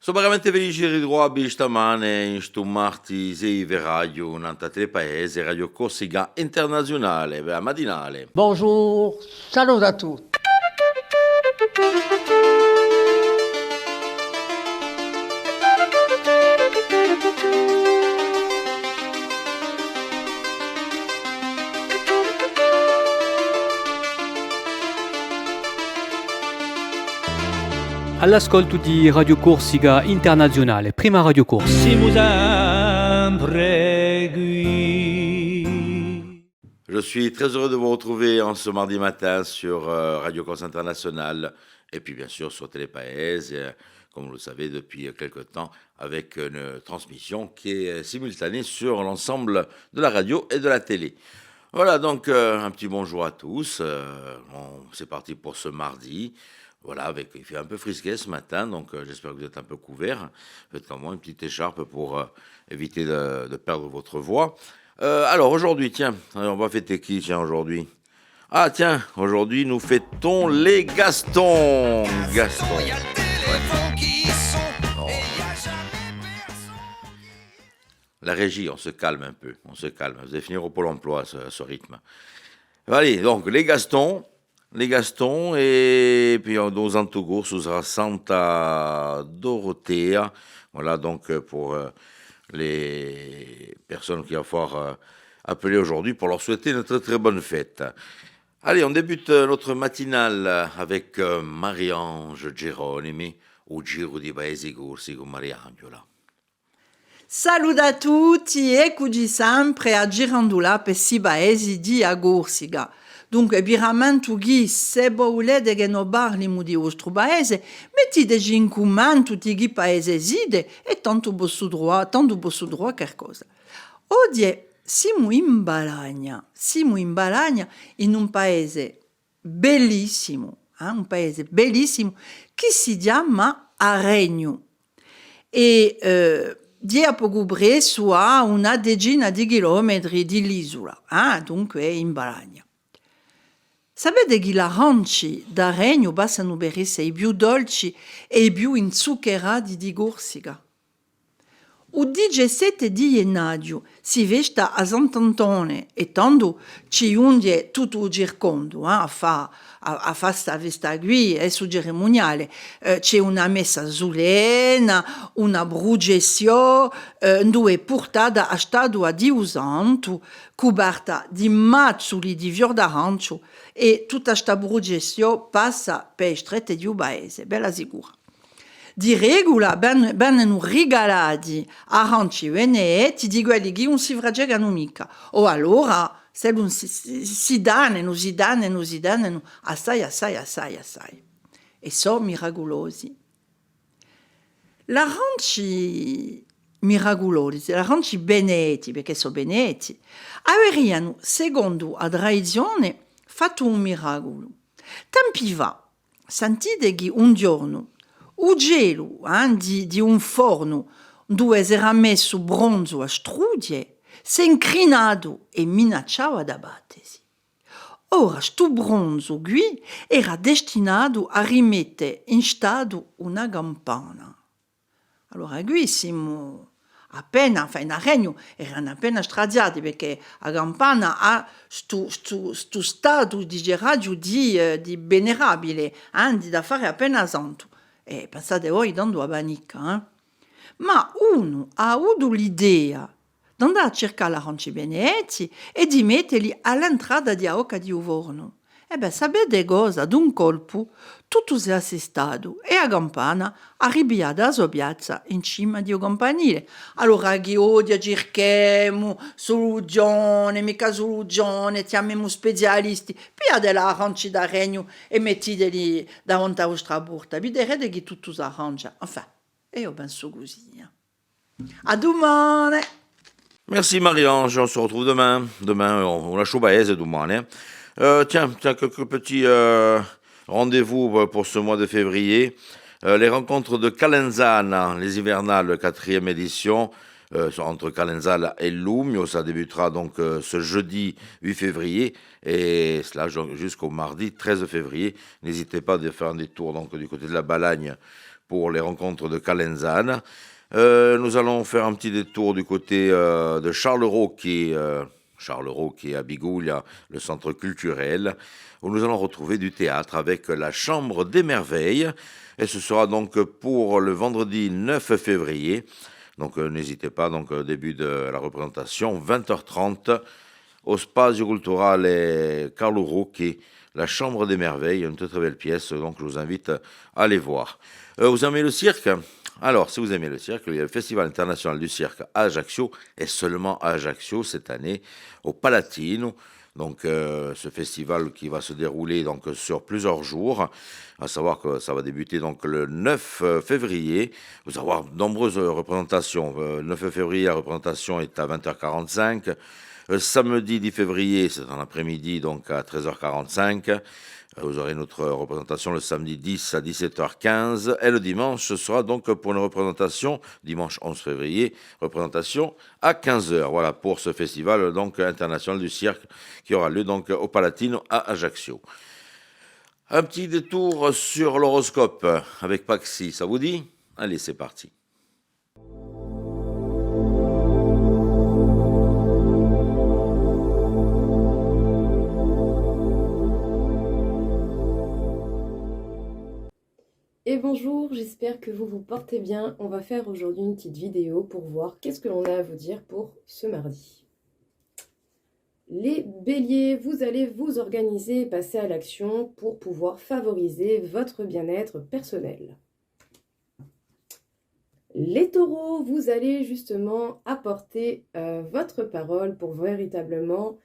Sono veramente felice di ritrovarvi stamane in sto martedì di radio, in tre paesi, Radio Corsica Internazionale, matinale. Bonjour, salut à tous. All'ascolto di Radio Corsica Internazionale, prima Radio Corsica. Siamo sempre qui. Je suis très heureux de vous retrouver en ce mardi matin sur Radio Corsica Internationale et puis bien sûr sur Télépaèse, comme vous le savez depuis quelque temps, avec une transmission qui est simultanée sur l'ensemble de la radio et de la télé. Voilà donc un petit bonjour à tous. C'est parti pour ce mardi. Voilà, il fait un peu frisquet ce matin, donc j'espère que vous êtes un peu couverts. Faites comme moi une petite écharpe pour éviter de perdre votre voix. Alors aujourd'hui, tiens, on va fêter qui aujourd'hui? Ah tiens, aujourd'hui nous fêtons les Gastons. Gaston. Ouais. La régie, on se calme un peu, on se calme. Vous allez finir au Pôle emploi ce rythme. Allez, donc les Gastons, et puis nos Antogours, sous Santa Dorothea. Voilà donc pour les personnes qui vont falloir appeler aujourd'hui pour leur souhaiter une très très bonne fête. Allez, on débute notre matinale avec Marie-Ange Geronimi, au Giro di Paesi Corsi con Mariangela. Saluto a tutti, eccoci sempre a Girandula per si paesi di Corsica. Dunque, veramente chi se volete che non parliamo di vostro paese, mettiteci in commento di che paese siete e tanto posso trovare qualcosa. Oggi siamo in Balagna in un paese bellissimo che si chiama Aregno e di a poco presso a una decina di chilometri dall'isola, dunque è in Balagna. Sapete che gli aranci d'Aregno passano per essere i più dolci e i più inzuccherati di Corsica? Il 17 di gennaio si festa a Sant'Antone e tanto ci unge tutto il circondo a fare questa festa qui, è su cerimoniale. C'è una messa solenne, una processione, dove è portata a statua di un santo, coperta di mazzoli di fior d'arancio e tutta questa processione passa per le strette di un paese, bella sicura. Di regola vengono regalati aranci veneti di quelli che non si fragegano mica. O allora se non si danno assai. E sono miracolosi. L'aranci miracolosi, l'aranci beneti, perché sono beneti, avrebbero, secondo la tradizione, fatto un miracolo. Tempi va, sentite che un giorno il gelo di un forno dove si era messo bronzo a strudie si è incrinato e minacciava di abbattersi. Ora, sto bronzo qui era destinato a rimettere in stato una campana. Allora, qui siamo in Aregno erano appena stradiati perché la campana ha sto stato di radio di venerabile, da fare appena santo. E pensate voi dando a panica, Ma uno ha avuto l'idea di andare a cercare l'aranci beneti e di metterli all'entrata di Aoca di Uvorno. E sapete cosa? D'un colpo tutto si è assestato e la campana arriva da sua piazza in cima di un campanile. Allora chi odia cerchiamo soluzione, mica soluzione, chiamiamo specialisti, piate l'aranci d'Aregno e mettiteli davanti alla vostra porta. Vedrete che tutto si arrangia. Enfin, io penso così. A domani! Merci Marie-Ange, on se retrouve demain. Demain, on lascia Paese domani. Tiens, quelques petits rendez-vous pour ce mois de février. Les rencontres de Calenzana, les hivernales, 4e édition, entre Calenzana et Lumio. Ça débutera donc ce jeudi 8 février et cela jusqu'au mardi 13 février. N'hésitez pas à faire un détour donc, du côté de la Balagne pour les rencontres de Calenzane. Nous allons faire un petit détour du côté de Charleroi qui est à Bigoulia, le centre culturel, où nous allons retrouver du théâtre avec la Chambre des Merveilles. Et ce sera donc pour le vendredi 9 février. Donc n'hésitez pas, donc début de la représentation, 20h30, au Spazio Culturale Carlo Rocchi, la Chambre des Merveilles, une très très belle pièce, donc je vous invite à aller voir. Vous aimez le cirque ? Alors, si vous aimez le cirque, il y a le Festival international du cirque à Ajaccio, et seulement à Ajaccio cette année, au Palatino. Donc, ce festival qui va se dérouler donc sur plusieurs jours, à savoir que ça va débuter donc le 9 février. Vous allez avoir de nombreuses représentations. Le 9 février, la représentation est à 20h45. Samedi 10 février, c'est en après-midi, donc à 13h45. Vous aurez notre représentation le samedi 10 à 17h15. Et le dimanche, ce sera donc pour une représentation, dimanche 11 février, représentation à 15h. Voilà pour ce festival donc international du cirque qui aura lieu donc au Palatino à Ajaccio. Un petit détour sur l'horoscope avec Paxi, ça vous dit ? Allez, c'est parti. Et bonjour, j'espère que vous vous portez bien. On va faire aujourd'hui une petite vidéo pour voir qu'est-ce que l'on a à vous dire pour ce mardi. Les béliers, vous allez vous organiser et passer à l'action pour pouvoir favoriser votre bien-être personnel. Les taureaux, vous allez justement apporter votre parole pour véritablement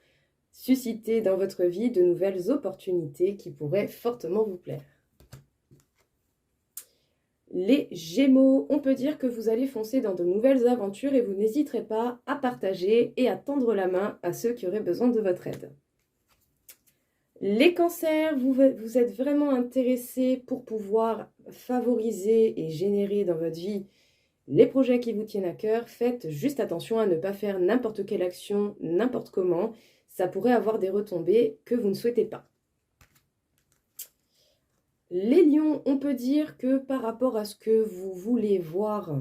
susciter dans votre vie de nouvelles opportunités qui pourraient fortement vous plaire. Les Gémeaux, on peut dire que vous allez foncer dans de nouvelles aventures et vous n'hésiterez pas à partager et à tendre la main à ceux qui auraient besoin de votre aide. Les Cancers, vous êtes vraiment intéressés pour pouvoir favoriser et générer dans votre vie les projets qui vous tiennent à cœur. Faites juste attention à ne pas faire n'importe quelle action, n'importe comment. Ça pourrait avoir des retombées que vous ne souhaitez pas. Les lions, on peut dire que par rapport à ce que vous voulez voir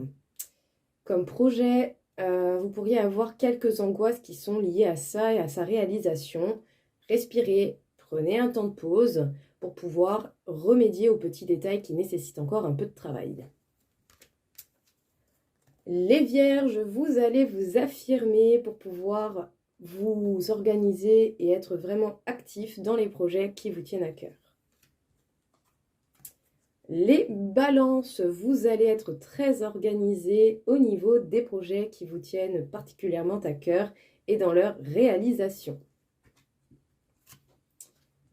comme projet, vous pourriez avoir quelques angoisses qui sont liées à ça et à sa réalisation. Respirez, prenez un temps de pause pour pouvoir remédier aux petits détails qui nécessitent encore un peu de travail. Les vierges, vous allez vous affirmer pour pouvoir vous organiser et être vraiment actif dans les projets qui vous tiennent à cœur. Les balances, vous allez être très organisés au niveau des projets qui vous tiennent particulièrement à cœur et dans leur réalisation.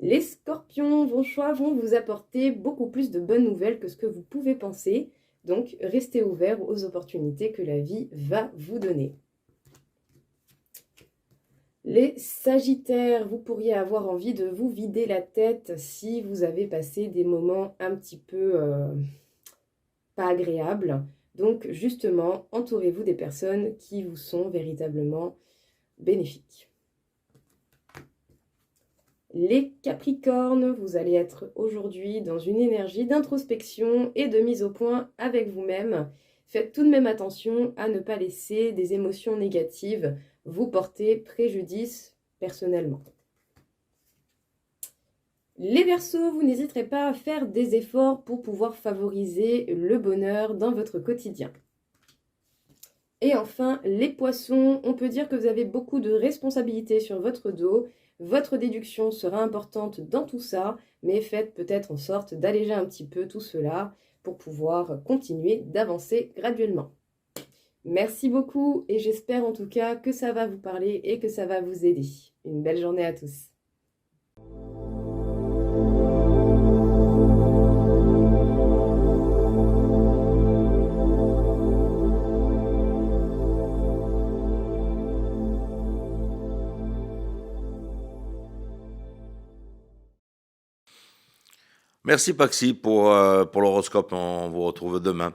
Les scorpions, vos choix vont vous apporter beaucoup plus de bonnes nouvelles que ce que vous pouvez penser, donc restez ouverts aux opportunités que la vie va vous donner. Les sagittaires, vous pourriez avoir envie de vous vider la tête si vous avez passé des moments un petit peu pas agréables. Donc justement, entourez-vous des personnes qui vous sont véritablement bénéfiques. Les capricornes, vous allez être aujourd'hui dans une énergie d'introspection et de mise au point avec vous-même. Faites tout de même attention à ne pas laisser des émotions négatives vous porter préjudice personnellement. Les Verseaux, vous n'hésiterez pas à faire des efforts pour pouvoir favoriser le bonheur dans votre quotidien. Et enfin, les Poissons, on peut dire que vous avez beaucoup de responsabilités sur votre dos. Votre déduction sera importante dans tout ça, mais faites peut-être en sorte d'alléger un petit peu tout cela pour pouvoir continuer d'avancer graduellement. Merci beaucoup et j'espère en tout cas que ça va vous parler et que ça va vous aider. Une belle journée à tous. Merci Paxi pour l'horoscope, on vous retrouve demain.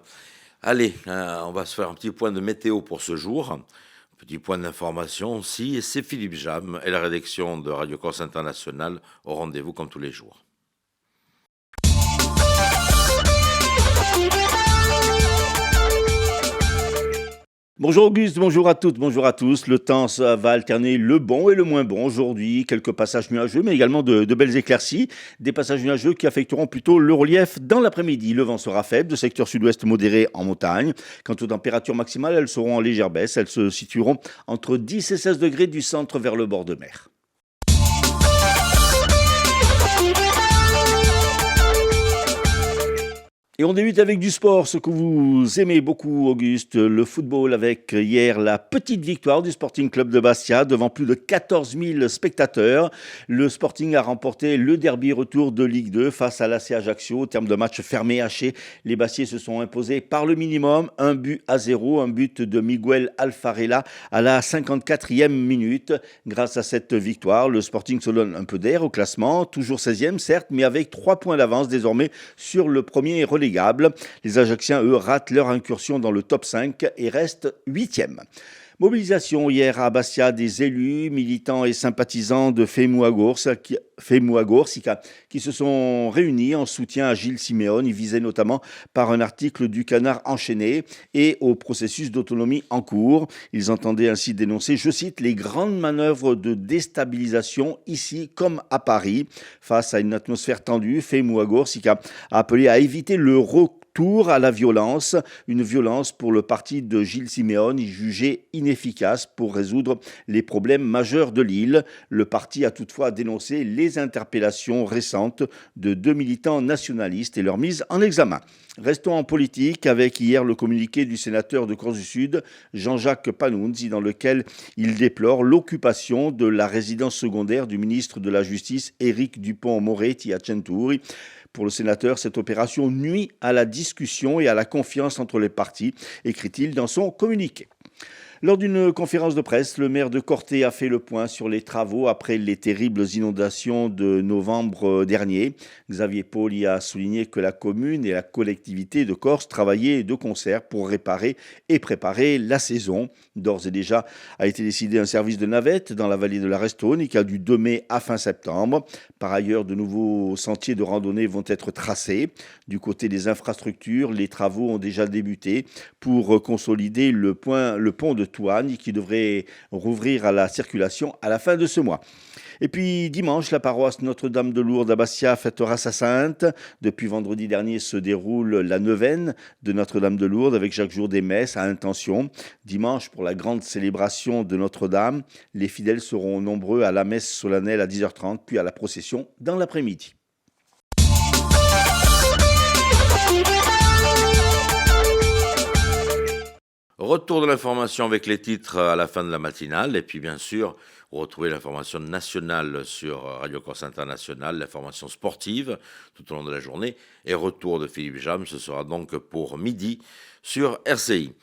Allez, on va se faire un petit point de météo pour ce jour, un petit point d'information aussi, et c'est Philippe Jam et la rédaction de Radio Corse International au rendez-vous comme tous les jours. Bonjour Auguste, bonjour à toutes, bonjour à tous. Le temps ça va alterner le bon et le moins bon aujourd'hui. Quelques passages nuageux, mais également de belles éclaircies. Des passages nuageux qui affecteront plutôt le relief dans l'après-midi. Le vent sera faible, de secteur sud-ouest modéré en montagne. Quant aux températures maximales, elles seront en légère baisse. Elles se situeront entre 10 et 16 degrés du centre vers le bord de mer. Et on débute avec du sport, ce que vous aimez beaucoup, Auguste, le football, avec hier la petite victoire du Sporting Club de Bastia devant plus de 14 000 spectateurs. Le Sporting a remporté le derby retour de Ligue 2 face à l'AC Ajaccio au terme de match fermé haché. Les Bastiais se sont imposés par le minimum, 1-0, un but de Miguel Alfarella à la 54e minute. Grâce à cette victoire, le Sporting se donne un peu d'air au classement, toujours 16e certes, mais avec 3 points d'avance désormais sur le premier relégable. Les Ajacciens, eux, ratent leur incursion dans le top 5 et restent 8e. Mobilisation hier à Bastia des élus, militants et sympathisants de Femua-Gorsica qui se sont réunis en soutien à Gilles Simeone. Ils visaient notamment par un article du Canard enchaîné et au processus d'autonomie en cours. Ils entendaient ainsi dénoncer, je cite, les grandes manœuvres de déstabilisation ici comme à Paris. Face à une atmosphère tendue, Femua-Gorsica a appelé à éviter le retour à la violence, une violence pour le parti de Gilles Simeone, jugé inefficace pour résoudre les problèmes majeurs de l'île. Le parti a toutefois dénoncé les interpellations récentes de 2 militants nationalistes et leur mise en examen. Restons en politique avec hier le communiqué du sénateur de Corse-du-Sud, Jean-Jacques Panunzi, dans lequel il déplore l'occupation de la résidence secondaire du ministre de la Justice, Éric Dupond-Moretti à Centuri. Pour le sénateur, cette opération nuit à la discussion et à la confiance entre les partis, écrit-il dans son communiqué. Lors d'une conférence de presse, le maire de Corté a fait le point sur les travaux après les terribles inondations de novembre dernier. Xavier Poli a souligné que la commune et la collectivité de Corse travaillaient de concert pour réparer et préparer la saison. D'ores et déjà a été décidé un service de navette dans la vallée de la Restone qui a du 2 mai à fin septembre. Par ailleurs, de nouveaux sentiers de randonnée vont être tracés. Du côté des infrastructures, les travaux ont déjà débuté pour consolider le pont de Touagne qui devrait rouvrir à la circulation à la fin de ce mois. Et puis dimanche, la paroisse Notre-Dame de Lourdes à Bastia fêtera sa sainte. Depuis vendredi dernier se déroule la neuvaine de Notre-Dame de Lourdes avec chaque jour des messes à intention. Dimanche, pour la grande célébration de Notre-Dame, les fidèles seront nombreux à la messe solennelle à 10h30 puis à la procession dans l'après-midi. Retour de l'information avec les titres à la fin de la matinale et puis bien sûr, vous retrouvez l'information nationale sur Radio Corse International, l'information sportive tout au long de la journée et retour de Philippe Jam, ce sera donc pour midi sur RCI.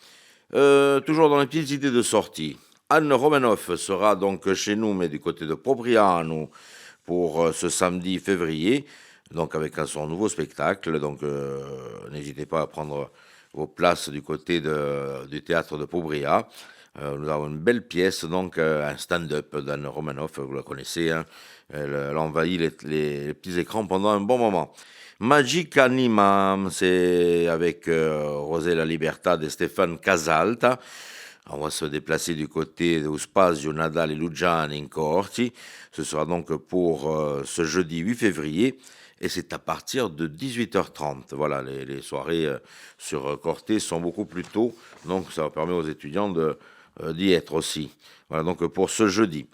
Toujours dans les petites idées de sortie, Anne Romanoff sera donc chez nous mais du côté de Propriano pour ce samedi février, donc avec son nouveau spectacle, donc n'hésitez pas à prendre vos places du côté du théâtre de Pobria. Nous avons une belle pièce, donc un stand-up d'Anne Romanoff, vous la connaissez, hein. Elle envahit les petits écrans pendant un bon moment. Magic Anima, c'est avec Rosé La Libertà de Stéphane Casalta. On va se déplacer du côté de Spazio, Nadal et Lugiani in Corti. Ce sera donc pour ce jeudi 8 février. Et c'est à partir de 18h30. Voilà, les soirées sur Corté sont beaucoup plus tôt, donc ça permet aux étudiants d'y être aussi. Voilà, donc pour ce jeudi.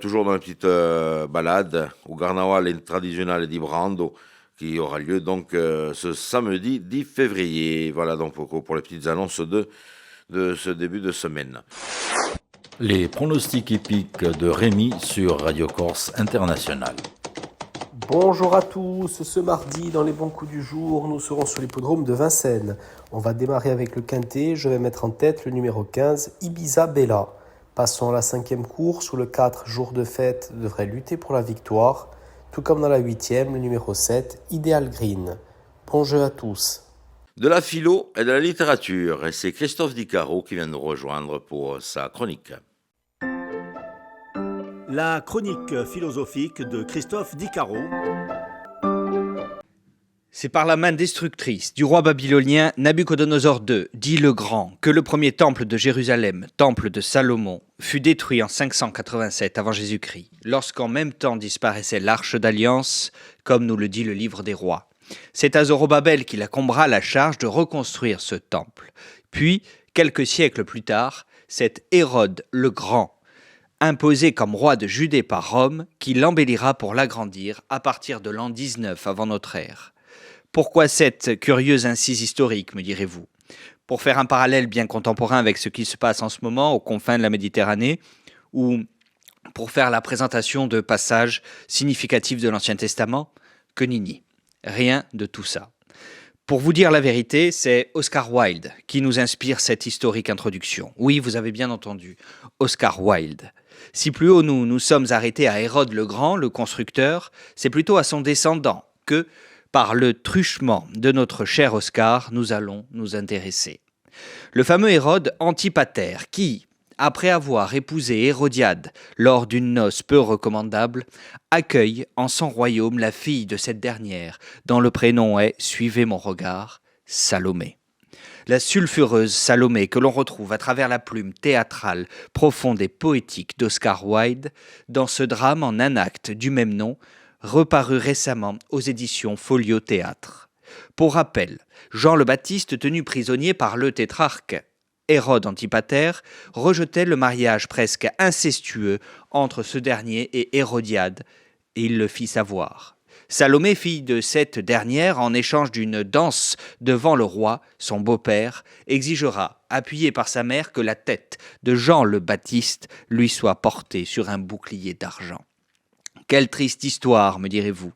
Toujours dans une petite balade, au Carnaval Tradizionale di Brando, qui aura lieu donc ce samedi 10 février. Voilà donc pour les petites annonces de ce début de semaine. Les pronostics hippiques de Rémi sur Radio Corse International. Bonjour à tous, ce mardi dans les bons coups du jour, nous serons sur l'hippodrome de Vincennes. On va démarrer avec le quintet, je vais mettre en tête le numéro 15, Ibiza Bella. Passons à la 5e course où le 4, jour de fête, devrait lutter pour la victoire. Tout comme dans la 8e, le numéro 7, Ideal Green. Bon jeu à tous. De la philo et de la littérature, et c'est Christophe Di Caro qui vient nous rejoindre pour sa chronique. La chronique philosophique de Christophe Di Caro. C'est par la main destructrice du roi babylonien Nabuchodonosor II, dit le Grand, que le premier temple de Jérusalem, temple de Salomon, fut détruit en 587 avant Jésus-Christ, lorsqu'en même temps disparaissait l'arche d'alliance, comme nous le dit le livre des rois. C'est à Zorobabel qu'il incombera la charge de reconstruire ce temple. Puis, quelques siècles plus tard, c'est Hérode le Grand, imposé comme roi de Judée par Rome, qui l'embellira pour l'agrandir à partir de l'an 19 avant notre ère. Pourquoi cette curieuse incise historique, me direz-vous? Pour faire un parallèle bien contemporain avec ce qui se passe en ce moment aux confins de la Méditerranée, ou pour faire la présentation de passages significatifs de l'Ancien Testament? Que nenni. Rien de tout ça. Pour vous dire la vérité, c'est Oscar Wilde qui nous inspire cette historique introduction. Oui, vous avez bien entendu, Oscar Wilde. Si plus haut nous sommes arrêtés à Hérode le Grand, le constructeur, c'est plutôt à son descendant que, par le truchement de notre cher Oscar, nous allons nous intéresser. Le fameux Hérode Antipater qui, après avoir épousé Hérodiade lors d'une noce peu recommandable, accueille en son royaume la fille de cette dernière, dont le prénom est, suivez mon regard, Salomé. La sulfureuse Salomé que l'on retrouve à travers la plume théâtrale, profonde et poétique d'Oscar Wilde dans ce drame en un acte du même nom, reparu récemment aux éditions Folio Théâtre. Pour rappel, Jean le Baptiste, tenu prisonnier par le tétrarque Hérode Antipater, rejetait le mariage presque incestueux entre ce dernier et Hérodiade, et il le fit savoir. Salomé, fille de cette dernière, en échange d'une danse devant le roi, son beau-père, exigera, appuyé par sa mère, que la tête de Jean le Baptiste lui soit portée sur un bouclier d'argent. Quelle triste histoire, me direz-vous.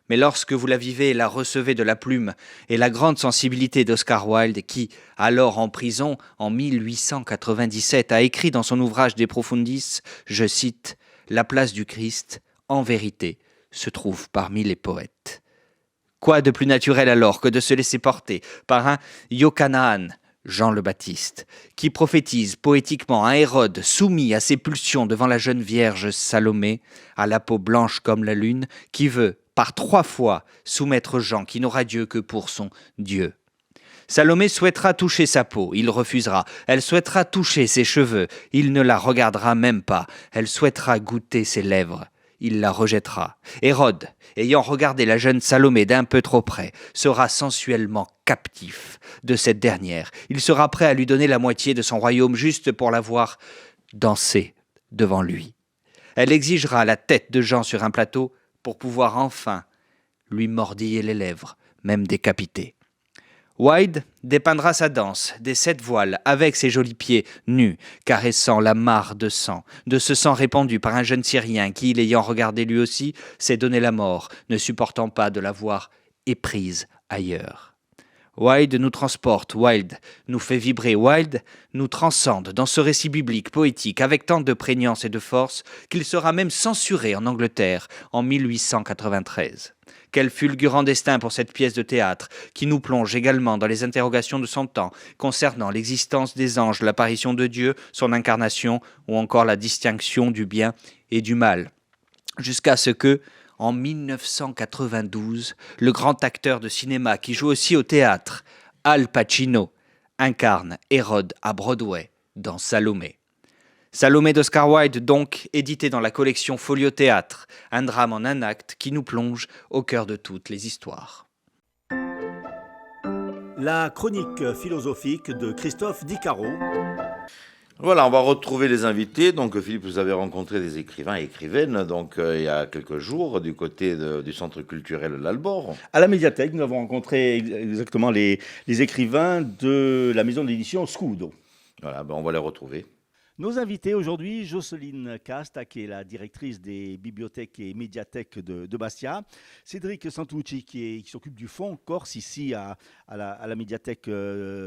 Mais lorsque vous la vivez et la recevez de la plume et la grande sensibilité d'Oscar Wilde, qui, alors en prison, en 1897, a écrit dans son ouvrage De Profundis, je cite, « La place du Christ, en vérité, se trouve parmi les poètes. » Quoi de plus naturel alors que de se laisser porter par un Yochanan, Jean le Baptiste, qui prophétise poétiquement un Hérode soumis à ses pulsions devant la jeune vierge Salomé, à la peau blanche comme la lune, qui veut, par 3 fois, soumettre Jean qui n'aura Dieu que pour son Dieu. Salomé souhaitera toucher sa peau, il refusera. Elle souhaitera toucher ses cheveux, il ne la regardera même pas. Elle souhaitera goûter ses lèvres, il la rejettera. Hérode, ayant regardé la jeune Salomé d'un peu trop près, sera sensuellement captif de cette dernière. Il sera prêt à lui donner la moitié de son royaume juste pour la voir danser devant lui. Elle exigera la tête de Jean sur un plateau pour pouvoir enfin lui mordiller les lèvres, même décapité. Wilde dépeindra sa danse des 7 voiles avec ses jolis pieds nus, caressant la mare de ce sang répandu par un jeune Syrien qui, l'ayant regardé lui aussi, s'est donné la mort, ne supportant pas de la voir éprise ailleurs. Wilde nous transporte, Wilde nous fait vibrer, Wilde nous transcende dans ce récit biblique poétique avec tant de prégnance et de force qu'il sera même censuré en Angleterre en 1893. Quel fulgurant destin pour cette pièce de théâtre qui nous plonge également dans les interrogations de son temps concernant l'existence des anges, l'apparition de Dieu, son incarnation ou encore la distinction du bien et du mal. Jusqu'à ce que, en 1992, le grand acteur de cinéma qui joue aussi au théâtre, Al Pacino, incarne Hérode à Broadway dans Salomé. Salomé d'Oscar Wilde, donc, édité dans la collection Folio Théâtre, un drame en un acte qui nous plonge au cœur de toutes les histoires. La chronique philosophique de Christophe Dicaro. Voilà, on va retrouver les invités. Donc, Philippe, vous avez rencontré des écrivains et écrivaines il y a quelques jours du côté du centre culturel L'Albor. À la médiathèque, nous avons rencontré exactement les écrivains de la maison d'édition Scudo. Voilà, on va les retrouver. Nos invités aujourd'hui, Jocelyne Casta, qui est la directrice des bibliothèques et médiathèques de Bastia, Cédric Santucci, qui s'occupe du fonds Corse ici à la médiathèque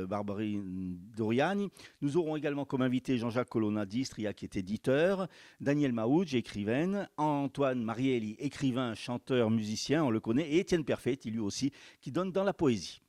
Barberini Doriani. Nous aurons également comme invité Jean-Jacques Colonna d'Istria, qui est éditeur, Daniel Maouj, écrivaine, Antoine Marielli, écrivain, chanteur, musicien, on le connaît, et Étienne Perfetti, lui aussi, qui donne dans la poésie.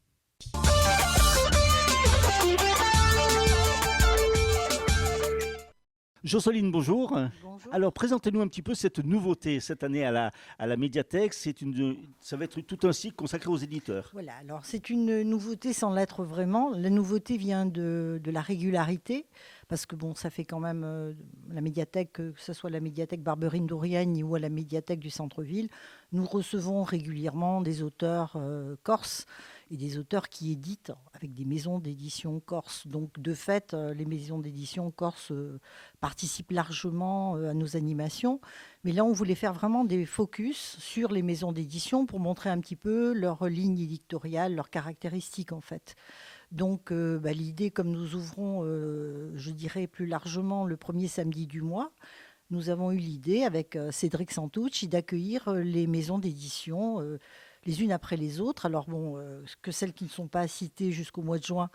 Jocelyne, bonjour. Bonjour. Alors, présentez-nous un petit peu cette nouveauté cette année à la médiathèque. Ça va être tout un cycle consacré aux éditeurs. Voilà, alors c'est une nouveauté sans l'être vraiment. La nouveauté vient de la régularité, parce que bon, ça fait quand même la médiathèque, que ce soit la médiathèque Barberine-Douriagne ou à la médiathèque du centre-ville, nous recevons régulièrement des auteurs corses et des auteurs qui éditent avec des maisons d'édition corse. Donc de fait, les maisons d'édition corse participent largement à nos animations. Mais là, on voulait faire vraiment des focus sur les maisons d'édition pour montrer un petit peu leur ligne éditoriale, leurs caractéristiques en fait. Donc l'idée, comme nous ouvrons, je dirais plus largement, le premier samedi du mois, nous avons eu l'idée avec Cédric Santucci d'accueillir les maisons d'édition les unes après les autres. Alors bon, que celles qui ne sont pas citées jusqu'au mois de juin,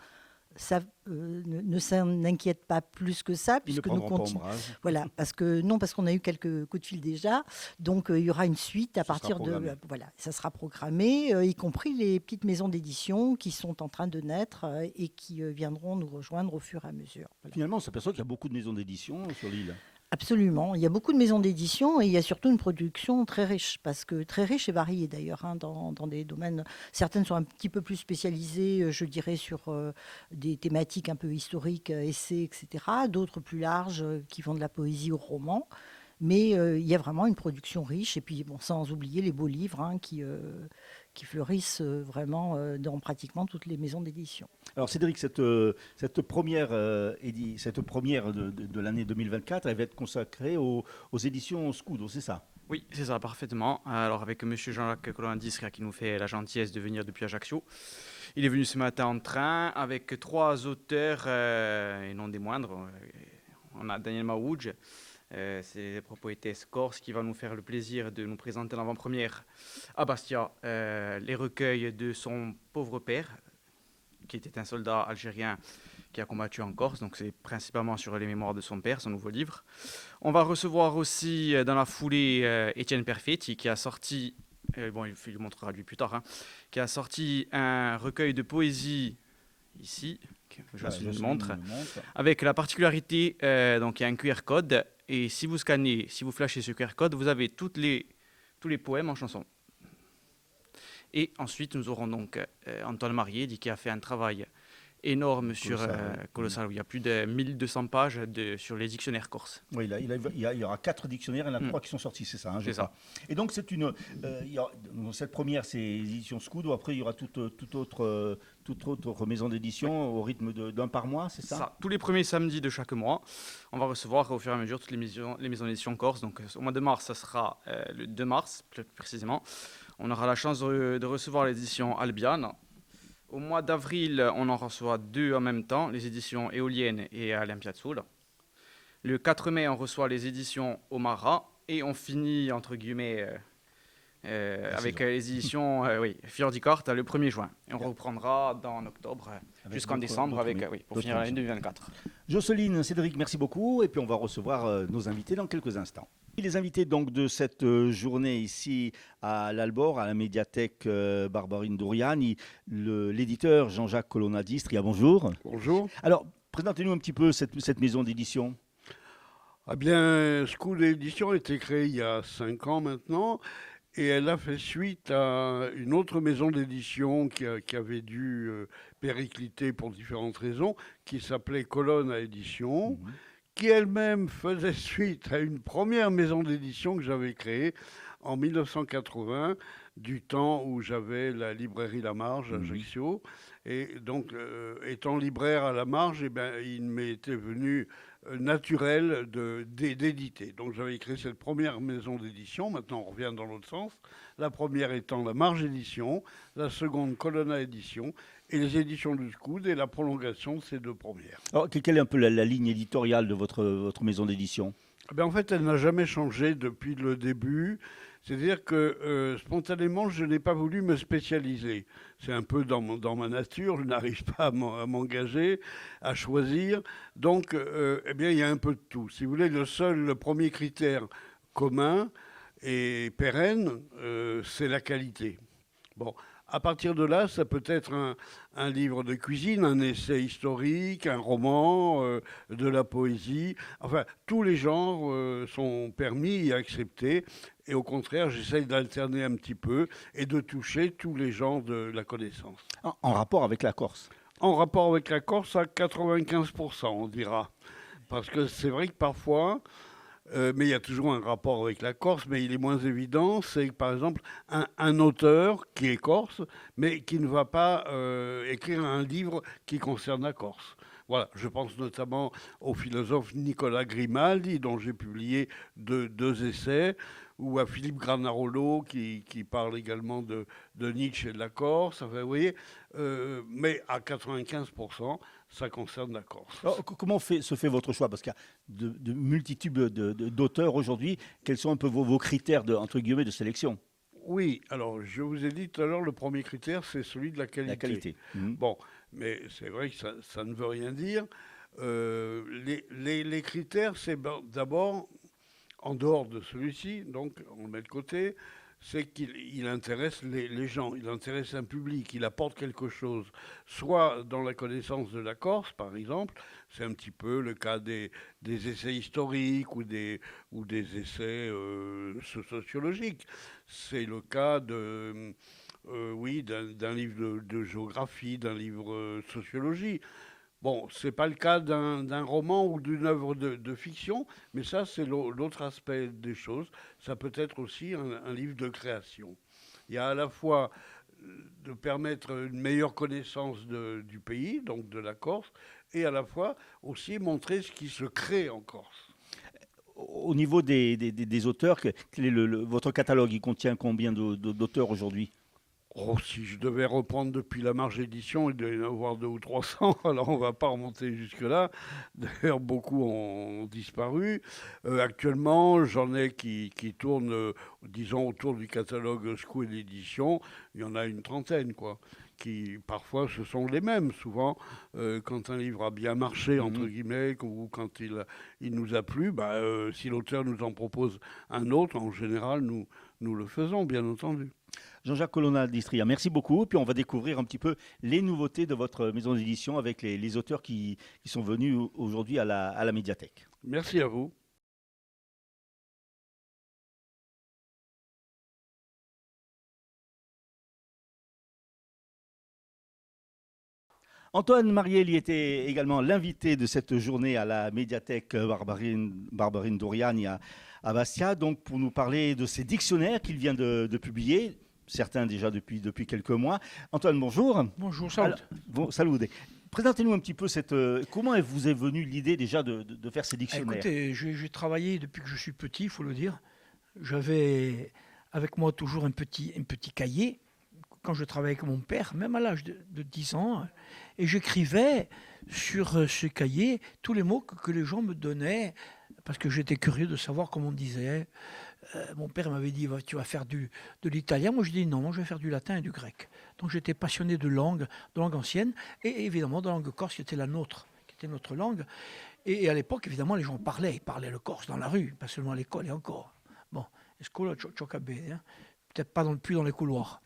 ça ne s'en inquiète pas plus que ça, Ils ne puisque nous prendront pas continuons. ombrage. Voilà, parce qu'on a eu quelques coups de fil déjà, donc il y aura une suite à Ça sera partir de programmé. voilà, ça sera programmé, y compris les petites maisons d'édition qui sont en train de naître et qui viendront nous rejoindre au fur et à mesure. Voilà. Finalement, on s'aperçoit qu'il y a beaucoup de maisons d'édition sur l'île. Absolument. Il y a beaucoup de maisons d'édition et il y a surtout une production très riche, parce que très riche et variée d'ailleurs, dans des domaines. Certaines sont un petit peu plus spécialisées, je dirais, sur des thématiques un peu historiques, essais, etc. D'autres plus larges, qui vont de la poésie au roman. Mais il y a vraiment une production riche, et puis bon, sans oublier les beaux livres qui fleurissent vraiment dans pratiquement toutes les maisons d'édition. Alors Cédric, cette première de l'année 2024, elle va être consacrée aux éditions Scudo, c'est ça? Oui, c'est ça, parfaitement. Alors, avec monsieur Jean-Jacques Collandis qui nous fait la gentillesse de venir depuis Ajaccio. Il est venu ce matin en train avec 3 auteurs, et non des moindres. On a Daniel Maouj, c'est poétesse corse, qui va nous faire le plaisir de nous présenter en avant-première à Bastia les recueils de son pauvre père, qui était un soldat algérien qui a combattu en Corse. Donc c'est principalement sur les mémoires de son père, son nouveau livre. On va recevoir aussi dans la foulée Étienne Perfetti, qui a sorti, il le montrera lui plus tard, qui a sorti un recueil de poésie ici, que je vous montre, avec la particularité, donc il y a un QR code, et si vous scannez, si vous flashez ce QR code, vous avez tous les poèmes en chanson. Et ensuite, nous aurons donc Antoine Marié, qui a fait un travail énorme colossal, où il y a plus de 1200 pages sur les dictionnaires corses. Oui, il y aura 4 dictionnaires, il y en a 3 qui sont sortis, c'est ça, C'est ça. Et donc, cette première, c'est l'édition Scudo. Après, il y aura toute autre maison d'édition au rythme d'un par mois, c'est ça? Tous les premiers samedis de chaque mois, on va recevoir au fur et à mesure toutes les maisons d'édition corse. Donc, au mois de mars, ça sera le 2 mars, plus précisément. On aura la chance de recevoir l'édition Albiane. Au mois d'avril, on en reçoit 2 en même temps, les éditions Éoliennes et Olympiazul. Le 4 mai, on reçoit les éditions Omara. Et on finit, entre guillemets, avec les éditions Fior di Corte le 1er juin. Et on reprendra en octobre jusqu'en décembre pour finir l'année 2024. Jocelyne, Cédric, merci beaucoup. Et puis on va recevoir nos invités dans quelques instants. Les invités donc de cette journée ici à l'Albor, à la médiathèque Barberine Douriagne, l'éditeur Jean-Jacques Colonna-Distria. Bonjour. Bonjour. Alors, présentez-nous un petit peu cette maison d'édition. Eh bien, School Édition a été créée il y a 5 ans maintenant, et elle a fait suite à une autre maison d'édition qui avait dû péricliter pour différentes raisons, qui s'appelait Colonne à Édition, qui elle-même faisait suite à une première maison d'édition que j'avais créée en 1980, du temps où j'avais la librairie La Marge à Ajaccio. Et donc, étant libraire à La Marge, il m'était venu naturel d'éditer. Donc j'avais créé cette première maison d'édition. Maintenant, on revient dans l'autre sens. La première étant La Marge Édition, la seconde Colonna Édition, et les éditions du Scoud, et la prolongation de ces 2 premières. Alors, quelle est un peu la ligne éditoriale de votre maison d'édition? En fait, elle n'a jamais changé depuis le début. C'est-à-dire que spontanément, je n'ai pas voulu me spécialiser. C'est un peu dans ma nature, je n'arrive pas à m'engager, à choisir. Donc, il y a un peu de tout. Si vous voulez, le premier critère commun et pérenne, c'est la qualité. Bon, À partir de là, ça peut être un livre de cuisine, un essai historique, un roman, de la poésie. Enfin, tous les genres sont permis et acceptés. Et au contraire, j'essaye d'alterner un petit peu et de toucher tous les genres de la connaissance. En rapport avec la Corse. En rapport avec la Corse, à 95%, on dira. Parce que c'est vrai que parfois, mais il y a toujours un rapport avec la Corse, mais il est moins évident, c'est que par exemple un auteur qui est corse, mais qui ne va pas écrire un livre qui concerne la Corse. Voilà, je pense notamment au philosophe Nicolas Grimaldi, dont j'ai publié deux essais, ou à Philippe Granarolo, qui parle également de Nietzsche et de la Corse. Enfin, vous voyez, mais à 95%, ça concerne la Corse. Alors, comment se fait votre choix? Parce qu'il y a de multitudes d'auteurs aujourd'hui. Quels sont un peu vos critères entre guillemets, de sélection? Oui, alors je vous ai dit tout à l'heure, le premier critère, c'est celui de la qualité. La qualité. Bon, mais c'est vrai que ça ne veut rien dire. Les critères, c'est d'abord, en dehors de celui-ci, donc on le met de côté, c'est qu'il intéresse les gens, il intéresse un public, il apporte quelque chose. Soit dans la connaissance de la Corse, par exemple, c'est un petit peu le cas des essais historiques ou des essais sociologiques. C'est le cas oui, d'un livre de géographie, d'un livre sociologie. Bon, ce n'est pas le cas d'un roman ou d'une œuvre de fiction, mais ça, c'est l'autre aspect des choses. Ça peut être aussi un livre de création. Il y a à la fois de permettre une meilleure connaissance du pays, donc de la Corse, et à la fois aussi montrer ce qui se crée en Corse. Au niveau des auteurs, quel est votre catalogue? Il contient combien d'auteurs aujourd'hui? Oh, si je devais reprendre depuis la Marge Édition, il doit y en avoir 200 ou 300, alors on ne va pas remonter jusque-là. D'ailleurs, beaucoup ont disparu. Actuellement, j'en ai qui tournent, disons, autour du catalogue SCO et l'édition. Il y en a une trentaine, quoi. Qui, parfois, ce sont les mêmes. Souvent, quand un livre a bien marché, entre guillemets, ou quand il nous a plu, si l'auteur nous en propose un autre, en général, nous le faisons, bien entendu. Jean-Jacques Colonna d'Istria, merci beaucoup. Puis on va découvrir un petit peu les nouveautés de votre maison d'édition avec les auteurs qui sont venus aujourd'hui à la médiathèque. Merci à vous. Antoine Mariel était également l'invité de cette journée à la médiathèque Barberine Doriani à Bastia, donc pour nous parler de ces dictionnaires qu'il vient de publier, certains déjà depuis quelques mois. Antoine, bonjour. Bonjour, salut. Salut. Présentez-nous un petit peu comment vous est venue l'idée déjà de faire ces dictionnaires? Écoutez, j'ai travaillé depuis que je suis petit, il faut le dire. J'avais avec moi toujours un petit cahier quand je travaillais avec mon père, même à l'âge de 10 ans, et j'écrivais sur ce cahier tous les mots que les gens me donnaient, parce que j'étais curieux de savoir comment on disait. Mon père m'avait dit, tu vas faire de l'italien. Moi, je dis non, je vais faire du latin et du grec. Donc, j'étais passionné de langue ancienne, et évidemment de langue corse, qui était la nôtre, qui était notre langue. Et à l'époque, évidemment, les gens ils parlaient le corse dans la rue, pas seulement à l'école, et encore. Bon, peut-être pas plus dans les couloirs.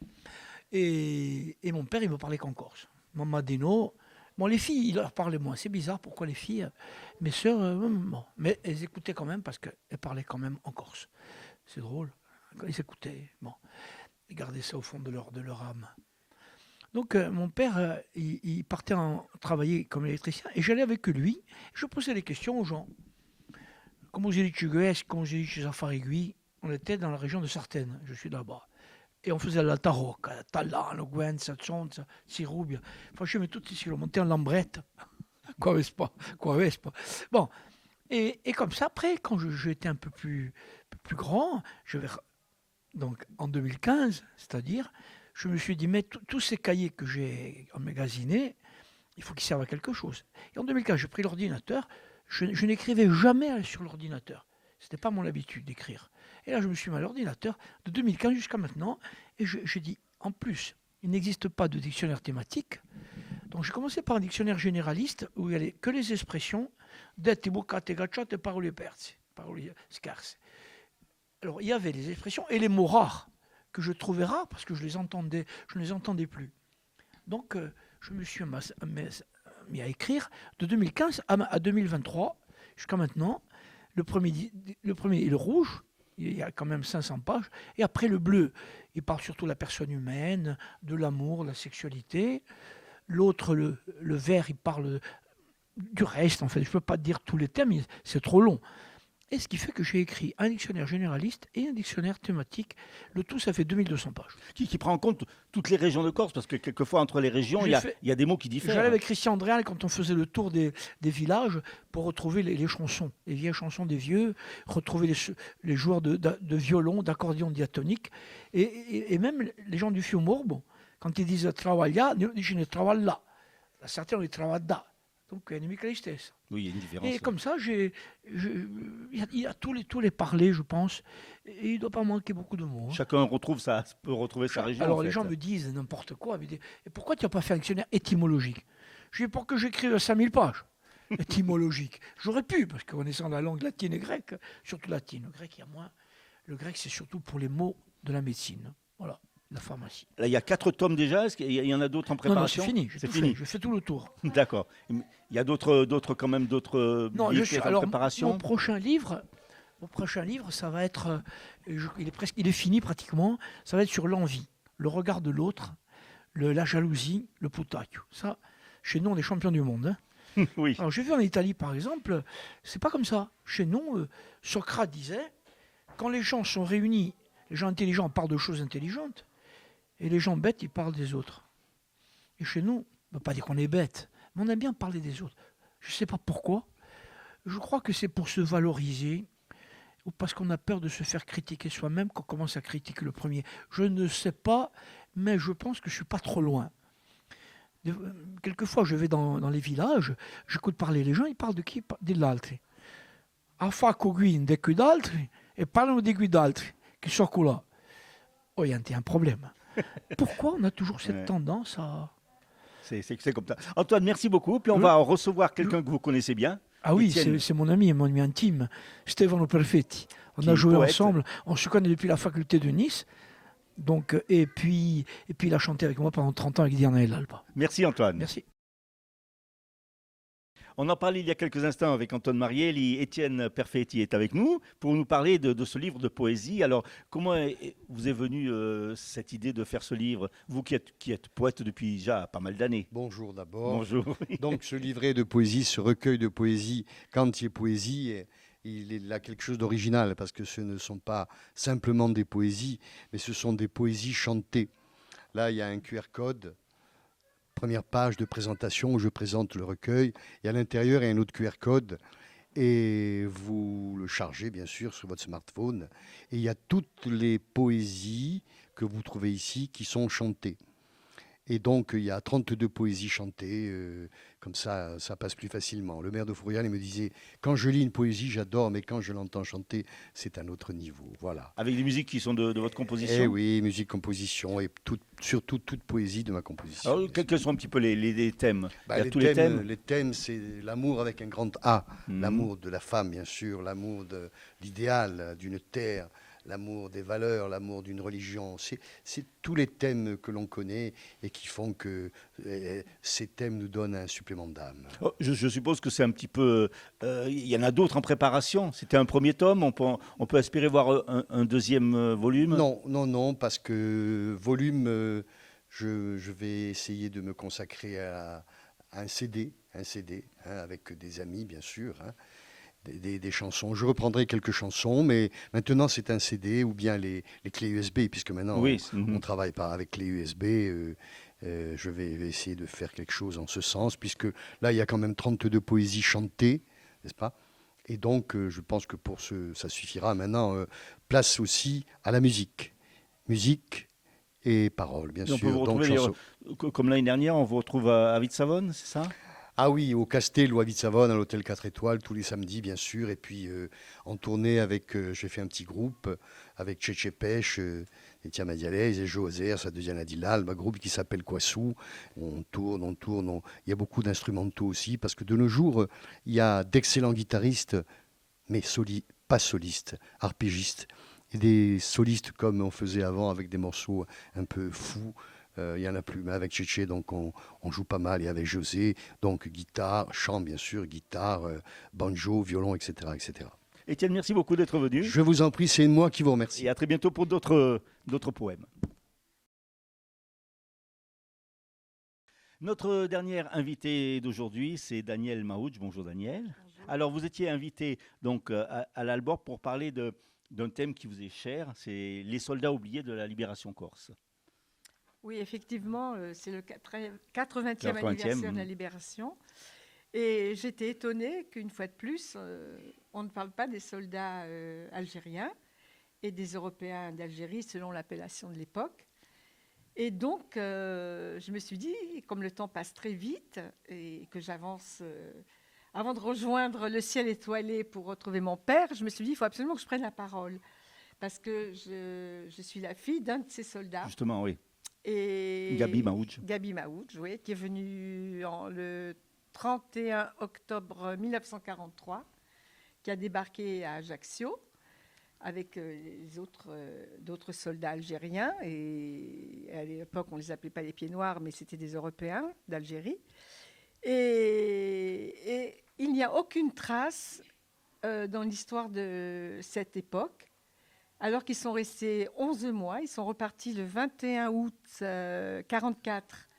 Et mon père, il me parlait qu'en corse. Maman Dino. Bon, les filles, il leur parlait moins. C'est bizarre, pourquoi les filles? Mes sœurs, bon. Mais elles écoutaient quand même parce qu'elles parlaient quand même en corse. C'est drôle. Quand ils écoutaient, bon. Ils gardaient ça au fond de leur âme. Donc, mon père, il partait travailler comme électricien. Et j'allais avec lui. Je posais des questions aux gens. Comme j'ai dit chez Zafarigui, on était dans la région de Sartène. Je suis là-bas. Et on faisait la tarocca, Talano, Guenza, Zonza, Sirubia. Facevamo tutti si remontaient en lambrette. Quoi Vespa. Bon. Et comme ça, après, quand j'étais un peu plus grand, donc en 2015, c'est-à-dire, je me suis dit, mais tous ces cahiers que j'ai emmagasinés, il faut qu'ils servent à quelque chose. Et en 2015, j'ai pris l'ordinateur. Je n'écrivais jamais sur l'ordinateur. Ce n'était pas mon habitude d'écrire. Et là, je me suis mis à l'ordinateur de 2015 jusqu'à maintenant. Et je dis, en plus, il n'existe pas de dictionnaire thématique. Donc, j'ai commencé par un dictionnaire généraliste où il n'y avait que les expressions detti, boccate, gacciate, parole perse, parole scarse. Alors, il y avait les expressions et les mots rares que je trouvais rares parce que je ne les entendais plus. Donc, je me suis mis à écrire de 2015 à 2023, jusqu'à maintenant. Le premier est le rouge, il y a quand même 500 pages, et après le bleu, il parle surtout de la personne humaine, de l'amour, de la sexualité. L'autre, le vert, il parle du reste, en fait. Je ne peux pas dire tous les thèmes, c'est trop long. Et ce qui fait que j'ai écrit un dictionnaire généraliste et un dictionnaire thématique. Le tout, ça fait 2200 pages. Qui prend en compte toutes les régions de Corse, parce que quelquefois, entre les régions, il y a des mots qui diffèrent. J'allais avec Christian Andréal quand on faisait le tour des villages pour retrouver les chansons, les vieilles chansons des vieux, retrouver les joueurs de violon, d'accordion diatonique, et même les gens du Fiumorbo, quand ils disent « travailla », ils disent « ne travailla ». Certains, on dit « travada ». Donc, il y a une micro-listesse. Oui, il y a une différence. Et comme ça, il y a tous les parlers, je pense, et il ne doit pas manquer beaucoup de mots. Chacun peut retrouver sa région. Alors, les gens me disent n'importe quoi. Mais et pourquoi tu n'as pas fait un dictionnaire étymologique? Je dis, pour que j'écrive 5000 pages étymologiques. J'aurais pu, parce que connaissant la langue latine et grecque, surtout latine. Le grec, il y a moins. Le grec, c'est surtout pour les mots de la médecine. Voilà. La pharmacie. Là, il y a 4 tomes déjà. Est-ce qu'il y en a d'autres en préparation? Non, c'est fini. C'est fini. Je fais tout le tour. D'accord. Il y a d'autres livres en préparation. Mon prochain livre, ça va être, il est fini pratiquement. Ça va être sur l'envie, le regard de l'autre, la jalousie, le putacchio. Ça, chez nous, on est champions du monde. Hein. Oui. Alors, j'ai vu en Italie, par exemple, c'est pas comme ça. Chez nous, Socrate disait, quand les gens sont réunis, les gens intelligents parlent de choses intelligentes. Et les gens bêtes, ils parlent des autres. Et chez nous, on ne peut pas dire qu'on est bête, mais on aime bien parler des autres. Je ne sais pas pourquoi. Je crois que c'est pour se valoriser, ou parce qu'on a peur de se faire critiquer soi-même qu'on commence à critiquer le premier. Je ne sais pas, mais je pense que je ne suis pas trop loin. Quelquefois, je vais dans les villages, j'écoute parler les gens, ils parlent de qui? Dell'altri. A fa cogui de qui d'altri, et parlent de qui d'altri, qui sont là. Oh, il y a un problème. Pourquoi on a toujours cette tendance à... C'est comme ça. Antoine, merci beaucoup. Puis on va recevoir quelqu'un que vous connaissez bien. Ah oui, c'est mon ami intime, Stefano Perfetti. On a joué ensemble. On se connaît depuis la faculté de Nice. Donc, et puis il a chanté avec moi pendant 30 ans avec Diana et l'Alba. Merci Antoine. Merci. On en parlait il y a quelques instants avec Antoine Marielli. Étienne Perfetti est avec nous pour nous parler de ce livre de poésie. Alors, comment vous est venue cette idée de faire ce livre? Vous qui êtes poète depuis déjà pas mal d'années. Bonjour d'abord. Bonjour. Donc, ce livret de poésie, ce recueil de poésie, Canti et poésie, il a quelque chose d'original parce que ce ne sont pas simplement des poésies, mais ce sont des poésies chantées. Là, il y a un QR code. Première page de présentation où je présente le recueil. Et à l'intérieur, il y a un autre QR code. Et vous le chargez, bien sûr, sur votre smartphone. Et il y a toutes les poésies que vous trouvez ici qui sont chantées. Et donc, il y a 32 poésies chantées. Comme ça, ça passe plus facilement. Le maire de Fouriane, il me disait, quand je lis une poésie, j'adore, mais quand je l'entends chanter, c'est un autre niveau. Voilà. Avec des musiques qui sont de votre composition? Eh oui, musique, composition, et surtout toute poésie de ma composition. Alors, quels sont un petit peu les thèmes? Les thèmes, c'est l'amour avec un grand A. L'amour de la femme, bien sûr, l'amour de l'idéal, d'une terre, l'amour des valeurs, l'amour d'une religion. C'est tous les thèmes que l'on connaît et qui font que ces thèmes nous donnent un supplément d'âme. Oh, je suppose que c'est un petit peu... Il y en a d'autres en préparation. C'était un premier tome. On peut espérer voir un deuxième volume? Non, parce que volume, je vais essayer de me consacrer à un CD avec des amis, bien sûr, des chansons. Je reprendrai quelques chansons, mais maintenant c'est un CD ou bien les clés USB, puisque maintenant on travaille pas avec clés USB. Je vais essayer de faire quelque chose en ce sens, puisque là il y a quand même 32 poésies chantées, n'est-ce pas? Et donc je pense que ça suffira. Maintenant, place aussi à la musique. Musique et paroles, bien sûr. On peut vous retrouver, comme l'année dernière, on vous retrouve à Vitsavone, c'est ça? Ah oui, au Castello à Vitsavone, à l'hôtel 4 étoiles, tous les samedis, bien sûr. Et puis, en tournée avec, j'ai fait un petit groupe avec Tchétché Pêche, Etienne Madialès et Joser, sa deuxième Adilal, un groupe qui s'appelle Quassou. On tourne. Il y a beaucoup d'instrumentaux aussi, parce que de nos jours, il y a d'excellents guitaristes, mais pas solistes, arpégistes. Et des solistes comme on faisait avant avec des morceaux un peu fous. Il y en a plus, mais avec Tchétché, donc on joue pas mal, et avec José, donc guitare, chant bien sûr, guitare, banjo, violon, etc., etc. Étienne, merci beaucoup d'être venu. Je vous en prie, c'est moi qui vous remercie. Et à très bientôt pour d'autres poèmes. Notre dernière invitée d'aujourd'hui, c'est Daniel Maouch. Bonjour Daniel. Bonjour. Alors vous étiez invité donc à l'Albor pour parler d'un thème qui vous est cher, c'est les soldats oubliés de la libération corse. Oui, effectivement, c'est le 80e anniversaire de la libération. Et j'étais étonnée qu'une fois de plus, on ne parle pas des soldats algériens et des Européens d'Algérie, selon l'appellation de l'époque. Et donc, je me suis dit, comme le temps passe très vite et que j'avance, avant de rejoindre le ciel étoilé pour retrouver mon père, je me suis dit, il faut absolument que je prenne la parole. Parce que je suis la fille d'un de ces soldats. Justement, oui. Et Gabi Maouch. Gabi Maouch, oui, qui est venu le 31 octobre 1943, qui a débarqué à Ajaccio avec d'autres soldats algériens. Et à l'époque, on ne les appelait pas les Pieds Noirs, mais c'était des Européens d'Algérie. Et il n'y a aucune trace dans l'histoire de cette époque. Alors qu'ils sont restés 11 mois, ils sont repartis le 21 août 1944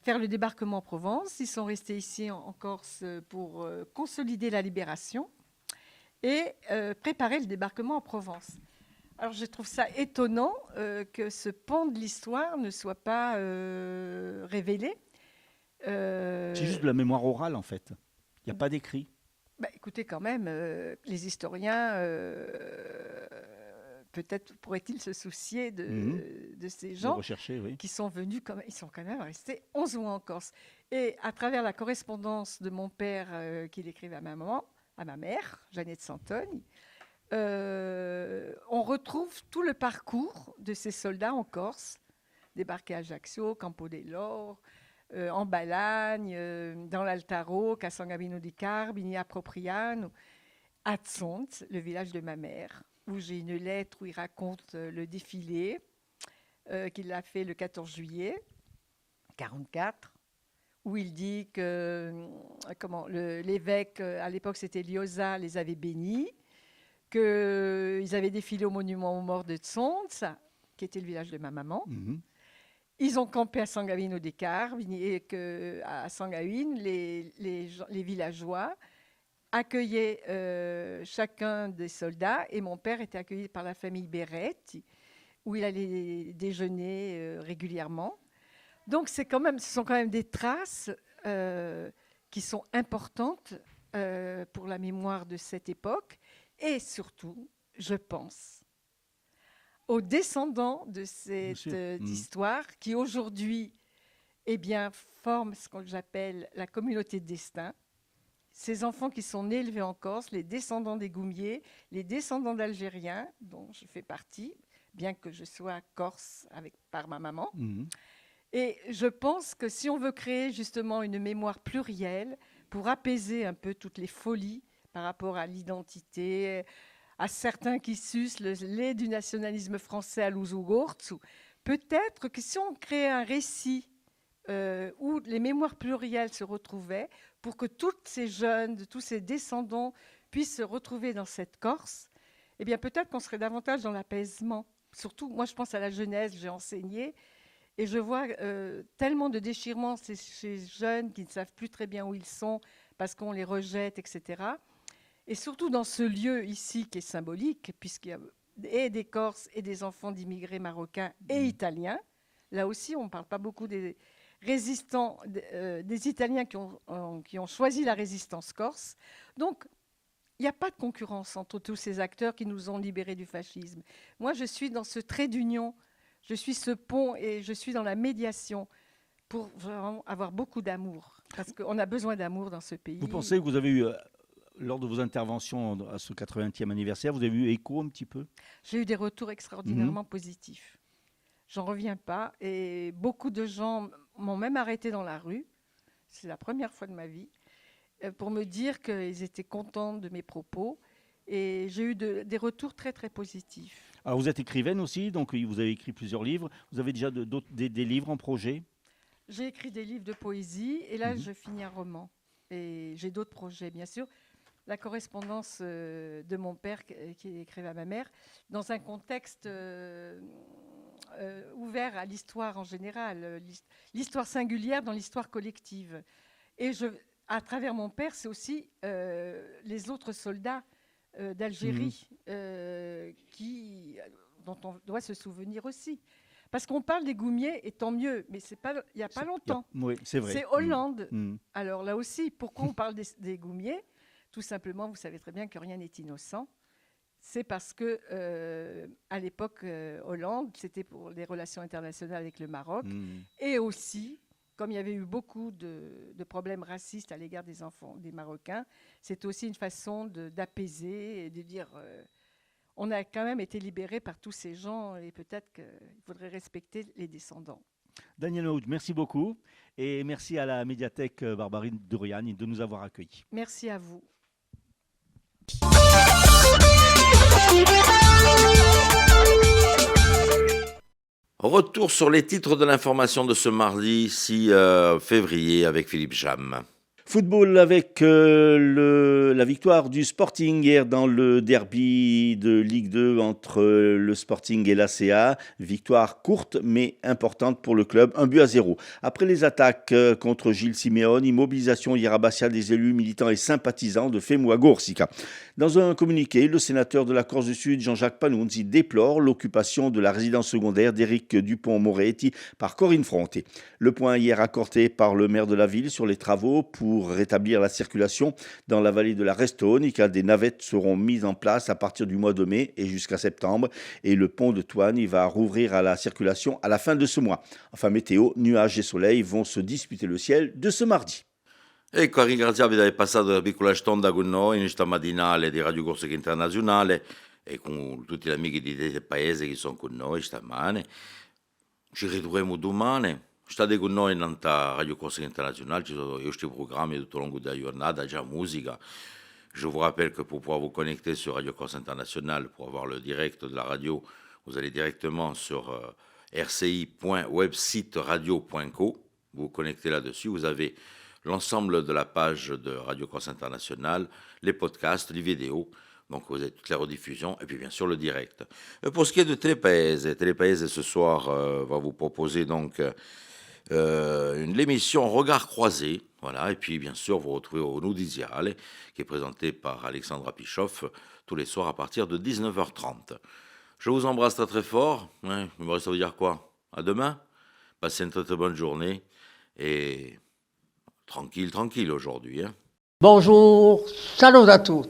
faire le débarquement en Provence. Ils sont restés ici en Corse pour consolider la libération et préparer le débarquement en Provence. Alors je trouve ça étonnant que ce pan de l'histoire ne soit pas révélé. C'est juste de la mémoire orale en fait. Il n'y a pas d'écrit. Bah, écoutez, quand même, les historiens... peut-être pourraient-ils se soucier de ces gens oui. qui sont venus, ils sont quand même restés 11 mois en Corse. Et à travers la correspondance de mon père qu'il écrivait à ma mère, Jeannette Santoni, on retrouve tout le parcours de ces soldats en Corse, débarqués à Ajaccio, Campo dell'Oro, en Balagne, dans l'Altaro, à San Gabino di Carbini, à Propriano, à Tzont, le village de ma mère, où j'ai une lettre où il raconte le défilé qu'il a fait le 14 juillet 1944, où il dit que l'évêque, à l'époque c'était Liosa, les avait bénis, qu'ils avaient défilé au monument aux morts de Tzont, qui était le village de ma maman. Ils ont campé à San Gavino di Carbini et qu'à San Gavino, les villageois accueillait chacun des soldats et mon père était accueilli par la famille Beretti où il allait déjeuner régulièrement. Donc ce sont quand même des traces qui sont importantes pour la mémoire de cette époque et surtout, je pense, aux descendants de cette histoire qui aujourd'hui forment ce que j'appelle la communauté de destin. Ces enfants qui sont nés élevés en Corse, les descendants des Goumiers, les descendants d'Algériens, dont je fais partie, bien que je sois corse par ma maman. Et je pense que si on veut créer justement une mémoire plurielle pour apaiser un peu toutes les folies par rapport à l'identité, à certains qui sucent le lait du nationalisme français à l'Ouzou-Gortzu, peut-être que si on crée un récit où les mémoires plurielles se retrouvaient, pour que tous ces jeunes, tous ces descendants puissent se retrouver dans cette Corse, eh bien peut-être qu'on serait davantage dans l'apaisement. Surtout, moi je pense à la jeunesse, j'ai enseigné, et je vois tellement de déchirements chez ces jeunes qui ne savent plus très bien où ils sont parce qu'on les rejette, etc. Et surtout dans ce lieu ici qui est symbolique, puisqu'il y a et des Corses et des enfants d'immigrés marocains et italiens. Là aussi, on ne parle pas beaucoup des résistants, des Italiens qui ont choisi la résistance corse. Donc, il n'y a pas de concurrence entre tous ces acteurs qui nous ont libérés du fascisme. Moi, je suis dans ce trait d'union, je suis ce pont et je suis dans la médiation pour vraiment avoir beaucoup d'amour. Parce qu'on a besoin d'amour dans ce pays. Vous pensez que vous avez eu, lors de vos interventions à ce 80e anniversaire, vous avez eu écho un petit peu? J'ai eu des retours extraordinairement positifs. J'en reviens pas. Et beaucoup de gens m'ont même arrêté dans la rue. C'est la première fois de ma vie. Pour me dire qu'ils étaient contents de mes propos Et j'ai eu des retours très, très positifs. Alors vous êtes écrivaine aussi, donc vous avez écrit plusieurs livres. Vous avez déjà des livres en projet? J'ai écrit des livres de poésie et là, je finis un roman. Et j'ai d'autres projets, bien sûr. La correspondance de mon père qui écrivait à ma mère, dans un contexte ouvert à l'histoire en général, l'histoire singulière dans l'histoire collective. Et à travers mon père, c'est aussi les autres soldats d'Algérie dont on doit se souvenir aussi. Parce qu'on parle des Goumiers, et tant mieux, mais il n'y a pas longtemps. Oui, c'est vrai. C'est Hollande. Alors là aussi, pourquoi on parle des Goumiers? Tout simplement, vous savez très bien que rien n'est innocent. C'est parce que, à l'époque, Hollande, c'était pour les relations internationales avec le Maroc. Et aussi, comme il y avait eu beaucoup de problèmes racistes à l'égard des enfants, des Marocains, c'est aussi une façon d'apaiser et de dire on a quand même été libérés par tous ces gens et peut-être qu'il faudrait respecter les descendants. Daniel Mahmoud, merci beaucoup. Et merci à la médiathèque Barbarine Douriani de nous avoir accueillis. Merci à vous. Retour sur les titres de l'information de ce mardi 6 février avec Philippe Jam. Football avec la victoire du Sporting hier dans le derby de Ligue 2 entre le Sporting et l'ACA. Victoire courte mais importante pour le club, 1-0. Après les attaques contre Gilles Simeone, mobilisation hier à Bastia des élus, militants et sympathisants de Femua Gorsica. Dans un communiqué, le sénateur de la Corse du Sud, Jean-Jacques Panunzi, déplore l'occupation de la résidence secondaire d'Éric Dupont-Moretti par Corinne Fronté. Le point hier accordé par le maire de la ville sur les travaux pour rétablir la circulation dans la vallée de la Restonica. Des navettes seront mises en place à partir du mois de mai et jusqu'à septembre. Et le pont de Toine va rouvrir à la circulation à la fin de ce mois. Enfin, météo, nuages et soleil vont se disputer le ciel de ce mardi. Ecco, ringraziarvi di aver passato la piccola stonda con noi in questa mattinale di Radio Corsica Internazionale e con tutti gli amici di paese che sono con noi stamane. Ci ritroviamo domani. State con noi in Radio Corsica Internazionale, ci sono questi programmi tutto il lungo della giornata, già musica. Je vous rappelle que pour pouvoir vous connecter sur Radio Corsica Internazionale, pour avoir le direct de la radio, vous allez directement sur rci.websiteradio.co, vous vous connectez là-dessus, vous avez l'ensemble de la page de Radio Corsica Internazionale, les podcasts, les vidéos, donc vous avez toutes les rediffusions et puis bien sûr le direct. Pour ce qui est de Télépaese ce soir va vous proposer donc l'émission Regard croisé, voilà, et puis bien sûr vous retrouvez au Nudiziale qui est présenté par Alexandra Pichoff tous les soirs à partir de 19h30. Je vous embrasse très très fort, il me reste à vous dire quoi? À demain, passez une très très bonne journée et tranquille aujourd'hui. Bonjour, salut à tous.